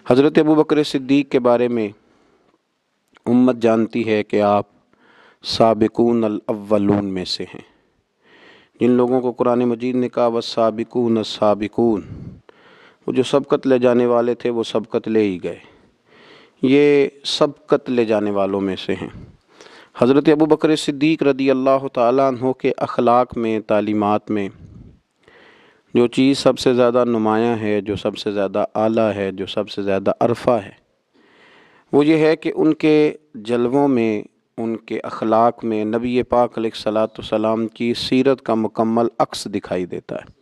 حضرت ابو بکر صدیق کے بارے میں امت جانتی ہے کہ آپ سابقون الاولون میں سے ہیں، جن لوگوں کو قرآن مجید نے کہا والسابقون السابقون، وہ جو سبقت لے جانے والے تھے وہ سبقت لے ہی گئے، یہ سبقت لے جانے والوں میں سے ہیں۔ حضرت ابو بکر صدیق رضی اللہ تعالیٰ عنہ کے اخلاق میں، تعلیمات میں جو چیز سب سے زیادہ نمایاں ہے، جو سب سے زیادہ اعلیٰ ہے، جو سب سے زیادہ عرفہ ہے، وہ یہ ہے کہ ان کے جلووں میں، ان کے اخلاق میں نبی پاک علیہ الصلاۃ والسلام کی سیرت کا مکمل عکس دکھائی دیتا ہے۔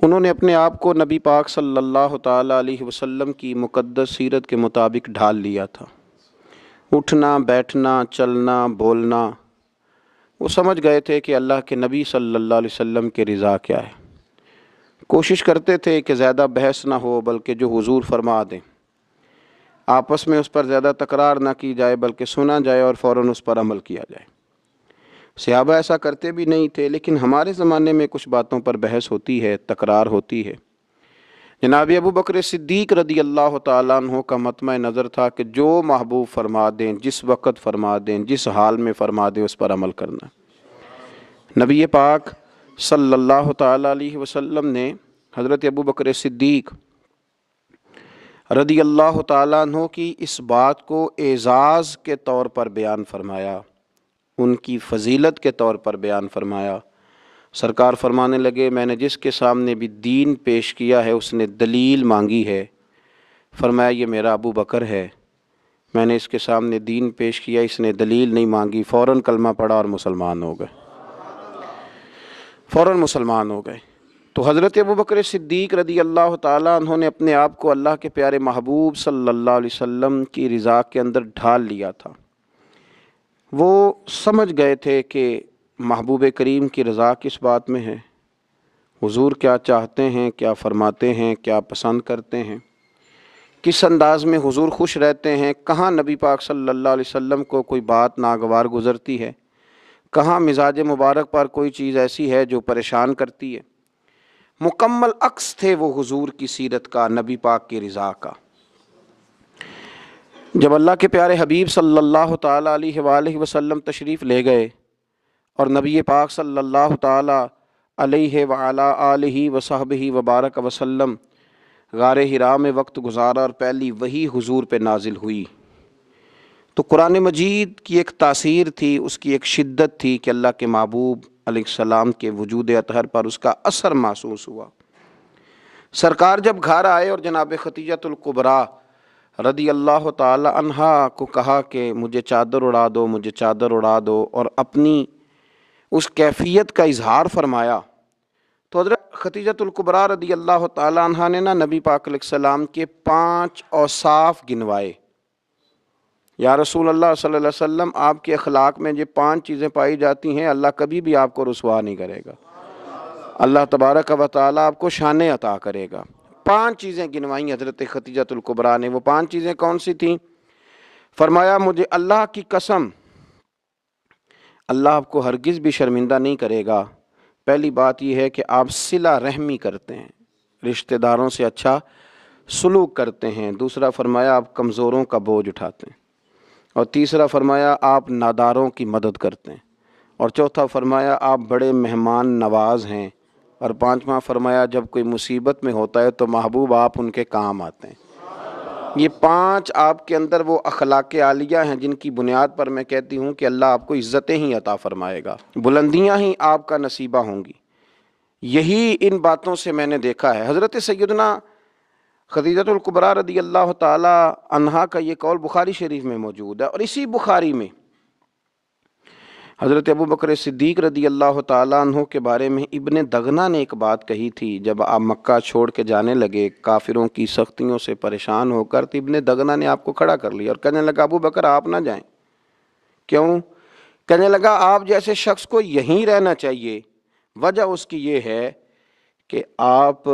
انہوں نے اپنے آپ کو نبی پاک صلی اللہ تعالیٰ علیہ وسلم کی مقدس سیرت کے مطابق ڈھال لیا تھا۔ اٹھنا، بیٹھنا، چلنا، بولنا، وہ سمجھ گئے تھے کہ اللہ کے نبی صلی اللہ علیہ وسلم کے رضا کیا ہے۔ کوشش کرتے تھے کہ زیادہ بحث نہ ہو بلکہ جو حضور فرما دیں، آپس میں اس پر زیادہ تکرار نہ کی جائے بلکہ سنا جائے اور فوراً اس پر عمل کیا جائے۔ صحابہ ایسا کرتے بھی نہیں تھے، لیکن ہمارے زمانے میں کچھ باتوں پر بحث ہوتی ہے، تکرار ہوتی ہے۔ جناب ابو بکر صدیق رضی اللہ تعالیٰ عنہ کا مطمع نظر تھا کہ جو محبوب فرما دیں، جس وقت فرما دیں، جس حال میں فرما دیں، اس پر عمل کرنا۔ نبی پاک صلی اللہ تعالیٰ علیہ وسلم نے حضرت ابو بکر صدیق رضی اللہ تعالیٰ عنہ کی اس بات کو اعزاز کے طور پر بیان فرمایا، ان کی فضیلت کے طور پر بیان فرمایا۔ سرکار فرمانے لگے، میں نے جس کے سامنے بھی دین پیش کیا ہے اس نے دلیل مانگی ہے، فرمایا یہ میرا ابو بکر ہے، میں نے اس کے سامنے دین پیش کیا، اس نے دلیل نہیں مانگی، فوراً کلمہ پڑھا اور مسلمان ہو گئے، فوراً مسلمان ہو گئے۔ تو حضرت ابو بکر صدیق رضی اللہ تعالیٰ عنہ نے اپنے آپ کو اللہ کے پیارے محبوب صلی اللہ علیہ وسلم کی رضا کے اندر ڈھال لیا تھا۔ وہ سمجھ گئے تھے کہ محبوب کریم کی رضا کس بات میں ہے، حضور کیا چاہتے ہیں، کیا فرماتے ہیں، کیا پسند کرتے ہیں، کس انداز میں حضور خوش رہتے ہیں، کہاں نبی پاک صلی اللہ علیہ وسلم کو کوئی بات ناگوار گزرتی ہے، کہاں مزاج مبارک پر کوئی چیز ایسی ہے جو پریشان کرتی ہے۔ مکمل عکس تھے وہ حضور کی سیرت کا، نبی پاک کی رضا کا۔ جب اللہ کے پیارے حبیب صلی اللہ تعالیٰ علیہ وآلہ وسلم تشریف لے گئے اور نبی پاک صلی اللہ تعالیٰ علیہ وعلیٰ آلہ وصحبہ وبارک وسلم غار حرا میں وقت گزارا اور پہلی وحی حضور پہ نازل ہوئی، تو قرآن مجید کی ایک تاثیر تھی، اس کی ایک شدت تھی کہ اللہ کے محبوب علیہ السلام کے وجود اطہر پر اس کا اثر محسوس ہوا۔ سرکار جب گھر آئے اور جناب خدیجۃ الکبریٰ رضی اللہ تعالی عنہا کو کہا کہ مجھے چادر اڑا دو، مجھے چادر اڑا دو، اور اپنی اس کیفیت کا اظہار فرمایا، تو حضرت خدیجۃ الکبریٰ رضی اللہ تعالی عنہا نے نبی پاک علیہ السلام کے 5 اوصاف گنوائے۔ یا رسول اللہ صلی اللہ علیہ وسلم، آپ کے اخلاق میں یہ 5 چیزیں پائی جاتی ہیں، اللہ کبھی بھی آپ کو رسوا نہیں کرے گا، اللہ تبارک و تعالیٰ آپ کو شانیں عطا کرے گا۔ 5 چیزیں گنوائیں حضرت خدیجۃ الکبریٰ نے۔ وہ 5 چیزیں کون سی تھیں؟ فرمایا مجھے اللہ کی قسم، اللہ آپ کو ہرگز بھی شرمندہ نہیں کرے گا۔ پہلی بات یہ ہے کہ آپ صلہ رحمی کرتے ہیں، رشتہ داروں سے اچھا سلوک کرتے ہیں۔ دوسرا فرمایا آپ کمزوروں کا بوجھ اٹھاتے ہیں، اور تیسرا فرمایا آپ ناداروں کی مدد کرتے ہیں، اور چوتھا فرمایا آپ بڑے مہمان نواز ہیں، اور 5واں فرمایا جب کوئی مصیبت میں ہوتا ہے تو محبوب آپ ان کے کام آتے ہیں۔ یہ 5 آپ کے اندر وہ اخلاق عالیہ ہیں جن کی بنیاد پر میں کہتی ہوں کہ اللہ آپ کو عزتیں ہی عطا فرمائے گا، بلندیاں ہی آپ کا نصیبہ ہوں گی۔ یہی ان باتوں سے میں نے دیکھا ہے۔ حضرت سیدنا خدیجۃ الکبریٰ رضی اللہ تعالی عنہا کا یہ قول بخاری شریف میں موجود ہے، اور اسی بخاری میں حضرت ابو بکر صدیق رضی اللہ تعالیٰ عنہ کے بارے میں ابن دغنہ نے ایک بات کہی تھی۔ جب آپ مکہ چھوڑ کے جانے لگے کافروں کی سختیوں سے پریشان ہو کر، تو ابن دغنہ نے آپ کو کھڑا کر لیا اور کہنے لگا ابو بکر آپ نہ جائیں۔ کیوں؟ کہنے لگا آپ جیسے شخص کو یہیں رہنا چاہیے، وجہ اس کی یہ ہے کہ آپ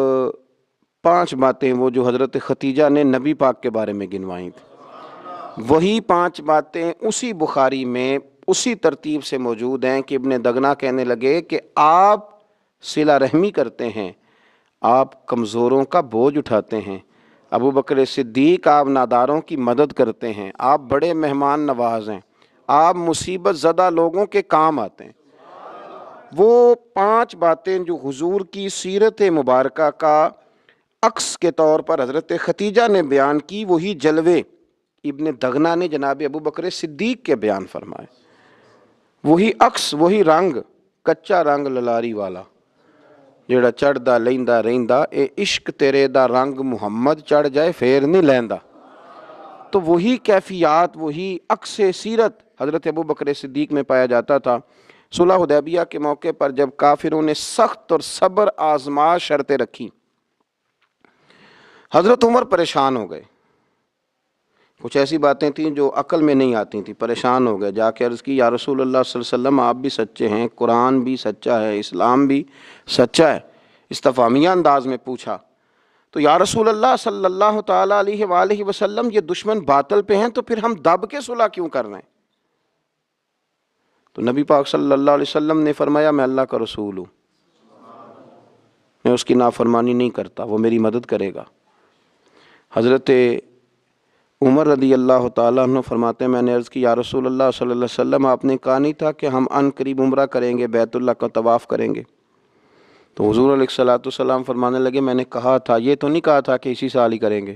5 باتیں وہ جو حضرت خدیجہ نے نبی پاک کے بارے میں گنوائیں تھیں، وہی 5 باتیں اسی بخاری میں اسی ترتیب سے موجود ہیں کہ ابن دغنہ کہنے لگے کہ آپ صلہ رحمی کرتے ہیں، آپ کمزوروں کا بوجھ اٹھاتے ہیں، ابو بکر صدیق آپ ناداروں کی مدد کرتے ہیں، آپ بڑے مہمان نواز ہیں، آپ مصیبت زدہ لوگوں کے کام آتے ہیں۔ وہ 5 باتیں جو حضور کی سیرت مبارکہ کا عکس کے طور پر حضرت ختیجہ نے بیان کی، وہی جلوے ابن دغنا نے جناب ابو بکر صدیق کے بیان فرمائے۔ وہی عکس، وہی رنگ، کچا رنگ للاری والا جڑا چڑھدا لیندا رہندا، اے عشق تیرے دا رنگ محمد چڑھ جائے پھر نہیں لیندا۔ تو وہی کیفیات، وہی عکس سیرت حضرت ابو بکر صدیق میں پایا جاتا تھا۔ صلح حدیبیہ کے موقع پر جب کافروں نے سخت اور صبر آزمائش شرطیں رکھی، حضرت عمر پریشان ہو گئے۔ کچھ ایسی باتیں تھیں جو عقل میں نہیں آتی تھیں، پریشان ہو گئے، جا کے عرض کی یا رسول اللہ صلی اللہ علیہ وسلم آپ بھی سچے ہیں، قرآن بھی سچا ہے، اسلام بھی سچا ہے۔ استفہامیہ انداز میں پوچھا تو یا رسول اللہ صلی اللہ تعالیٰ علیہ وآلہ وسلم یہ دشمن باطل پہ ہیں تو پھر ہم دب کے صلح کیوں کر رہے ہیں؟ تو نبی پاک صلی اللہ علیہ وسلم نے فرمایا میں اللہ کا رسول ہوں، میں اس کی نافرمانی نہیں کرتا، وہ میری مدد کرے گا۔ حضرت عمر رضی اللہ تعالیٰ عنہ فرماتے ہیں میں نے عرض کی یا رسول اللہ صلی اللہ علیہ وسلم آپ نے کہا نہیں تھا کہ ہم ان قریب عمرہ کریں گے، بیت اللہ کا طواف کریں گے؟ تو حضور علیہ الصلوۃ والسلام فرمانے لگے میں نے کہا تھا، یہ تو نہیں کہا تھا کہ اسی سال ہی کریں گے،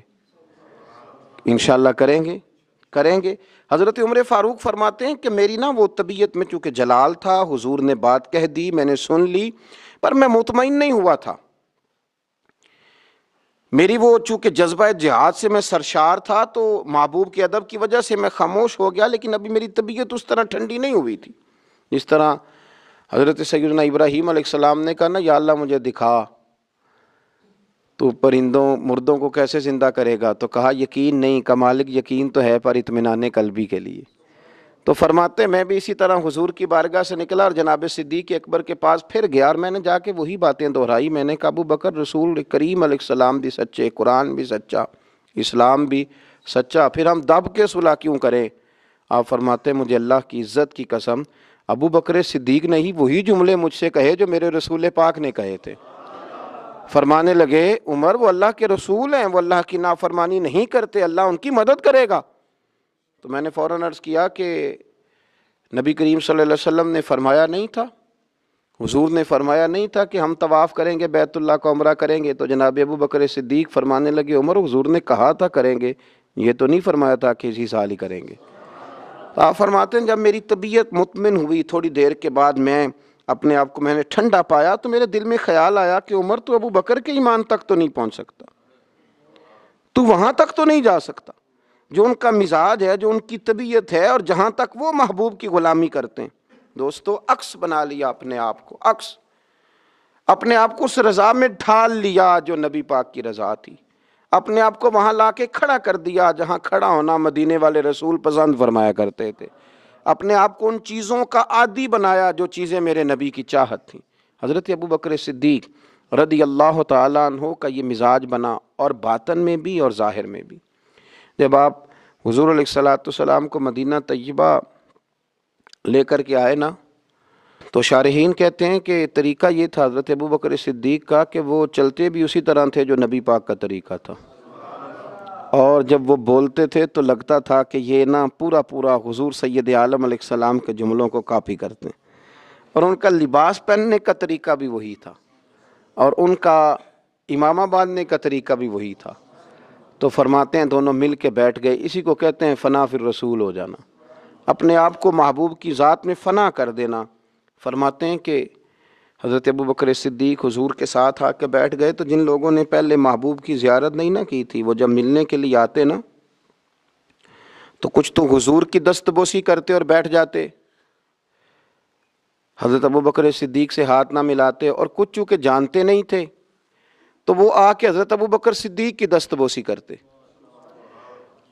انشاءاللہ کریں گے کریں گے۔ حضرت عمر فاروق فرماتے ہیں کہ میری وہ طبیعت میں چونکہ جلال تھا، حضور نے بات کہہ دی، میں نے سن لی، پر میں مطمئن نہیں ہوا تھا۔ میری چونکہ جذبہ جہاد سے میں سرشار تھا تو محبوب کے ادب کی وجہ سے میں خاموش ہو گیا، لیکن ابھی میری طبیعت اس طرح ٹھنڈی نہیں ہوئی تھی۔ جس طرح حضرت سیدنا ابراہیم علیہ السلام نے کہا یا اللہ مجھے دکھا تو پرندوں مردوں کو کیسے زندہ کرے گا، تو کہا یقین نہیں کا مالک، یقین تو ہے پر اطمینان قلبی کے لیے۔ تو فرماتے میں بھی اسی طرح حضور کی بارگاہ سے نکلا اور جناب صدیق اکبر کے پاس پھر گیا، اور میں نے جا کے وہی باتیں دہرائی۔ میں نے کہا ابو بکر رسول کریم علیہ السلام بھی سچے، قرآن بھی سچا، اسلام بھی سچا، پھر ہم دب کے صلح کیوں کریں؟ آپ فرماتے مجھے اللہ کی عزت کی قسم ابو بکر صدیق نے ہی وہی جملے مجھ سے کہے جو میرے رسول پاک نے کہے تھے۔ فرمانے لگے عمر وہ اللہ کے رسول ہیں، وہ اللہ کی نافرمانی نہیں کرتے، اللہ ان کی مدد کرے گا۔ تو میں نے فوراً عرض کیا کہ نبی کریم صلی اللہ علیہ وسلم نے فرمایا نہیں تھا، حضور نے فرمایا نہیں تھا کہ ہم طواف کریں گے، بیت اللہ کا عمرہ کریں گے؟ تو جناب ابو بکر صدیق فرمانے لگے عمر حضور نے کہا تھا کریں گے، یہ تو نہیں فرمایا تھا کہ اسی سال ہی کریں گے۔ آپ فرماتے ہیں جب میری طبیعت مطمئن ہوئی، تھوڑی دیر کے بعد میں اپنے آپ کو میں نے ٹھنڈا پایا، تو میرے دل میں خیال آیا کہ عمر تو ابو بکر کے ایمان تک تو نہیں پہنچ سکتا، تو وہاں تک تو نہیں جا سکتا جو ان کا مزاج ہے، جو ان کی طبیعت ہے، اور جہاں تک وہ محبوب کی غلامی کرتے ہیں۔ دوستو عکس بنا لیا اپنے آپ کو، عکس اپنے آپ کو اس رضا میں ڈھال لیا جو نبی پاک کی رضا تھی، اپنے آپ کو وہاں لا کے کھڑا کر دیا جہاں کھڑا ہونا مدینے والے رسول پسند فرمایا کرتے تھے، اپنے آپ کو ان چیزوں کا عادی بنایا جو چیزیں میرے نبی کی چاہت تھیں۔ حضرت ابو بکر صدیق رضی اللہ تعالیٰ عنہ کا یہ مزاج بنا، اور باطن میں بھی اور ظاہر میں بھی۔ جب آپ حضور علیہ الصلوۃ والسلام کو مدینہ طیبہ لے کر کے آئے نا، تو شارحین کہتے ہیں کہ طریقہ یہ تھا حضرت ابو بکر صدیق کا کہ وہ چلتے بھی اسی طرح تھے جو نبی پاک کا طریقہ تھا، اور جب وہ بولتے تھے تو لگتا تھا کہ یہ پورا حضور سید عالم علیہ السلام کے جملوں کو کاپی کرتے ہیں، اور ان کا لباس پہننے کا طریقہ بھی وہی تھا، اور ان کا امامہ باندھنے کا طریقہ بھی وہی تھا۔ تو فرماتے ہیں دونوں مل کے بیٹھ گئے، اسی کو کہتے ہیں فنا فی الرسول ہو جانا، اپنے آپ کو محبوب کی ذات میں فنا کر دینا۔ فرماتے ہیں کہ حضرت ابو بکر صدیق حضور کے ساتھ آ کے بیٹھ گئے، تو جن لوگوں نے پہلے محبوب کی زیارت نہیں کی تھی، وہ جب ملنے کے لیے آتے تو کچھ تو حضور کی دست بوسی کرتے اور بیٹھ جاتے، حضرت ابو بکر صدیق سے ہاتھ نہ ملاتے، اور کچھ چونکہ جانتے نہیں تھے تو وہ آ کے حضرت ابو بکر صدیق کی دست بوسی کرتے،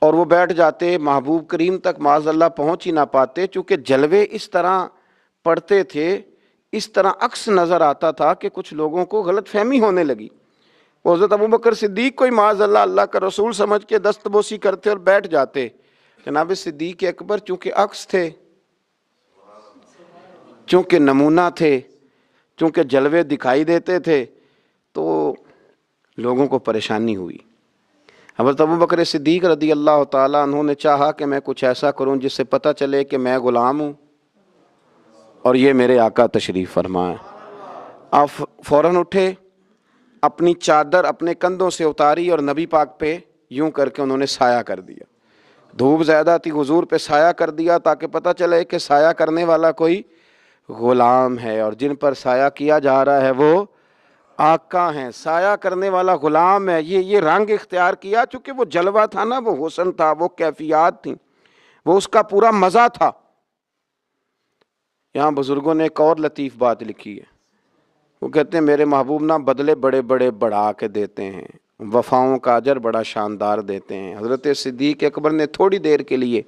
اور وہ بیٹھ جاتے، محبوب کریم تک معاذ اللہ پہنچ ہی نہ پاتے، چونکہ جلوے اس طرح پڑتے تھے، اس طرح عکس نظر آتا تھا کہ کچھ لوگوں کو غلط فہمی ہونے لگی۔ وہ حضرت ابو بکر صدیق کو معاذ اللہ اللہ کا رسول سمجھ کے دست بوسی کرتے اور بیٹھ جاتے۔ جناب صدیق اکبر چونکہ عکس تھے، چونکہ نمونہ تھے، چونکہ جلوے دکھائی دیتے تھے، تو لوگوں کو پریشانی ہوئی۔ حضرت ابو بکر صدیق رضی اللہ تعالیٰ عنہ نے چاہا کہ میں کچھ ایسا کروں جس سے پتہ چلے کہ میں غلام ہوں اور یہ میرے آقا تشریف فرما ہے۔ آپ فوراً اٹھے، اپنی چادر اپنے کندھوں سے اتاری اور نبی پاک پہ یوں کر کے انہوں نے سایہ کر دیا۔ دھوپ زیادہ تھی، حضور پہ سایہ کر دیا تاکہ پتہ چلے کہ سایہ کرنے والا کوئی غلام ہے، اور جن پر سایہ کیا جا رہا ہے وہ آقا ہیں۔ سایہ کرنے والا غلام ہے۔ یہ رنگ اختیار کیا چونکہ وہ جلوہ تھا نا، وہ حسن تھا، وہ کیفیات تھیں، وہ اس کا پورا مزہ تھا۔ یہاں بزرگوں نے ایک اور لطیف بات لکھی ہے، وہ کہتے ہیں میرے محبوب نا بدلے بڑے بڑے بڑھا کے دیتے ہیں، وفاؤں کا اجر بڑا شاندار دیتے ہیں۔ حضرت صدیق اکبر نے تھوڑی دیر کے لیے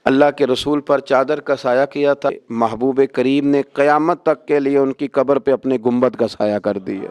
اللہ کے رسول پر چادر کا سایہ کیا تھا، محبوب کریم نے قیامت تک کے لیے ان کی قبر پہ اپنے گنبد کا سایہ کر دیا۔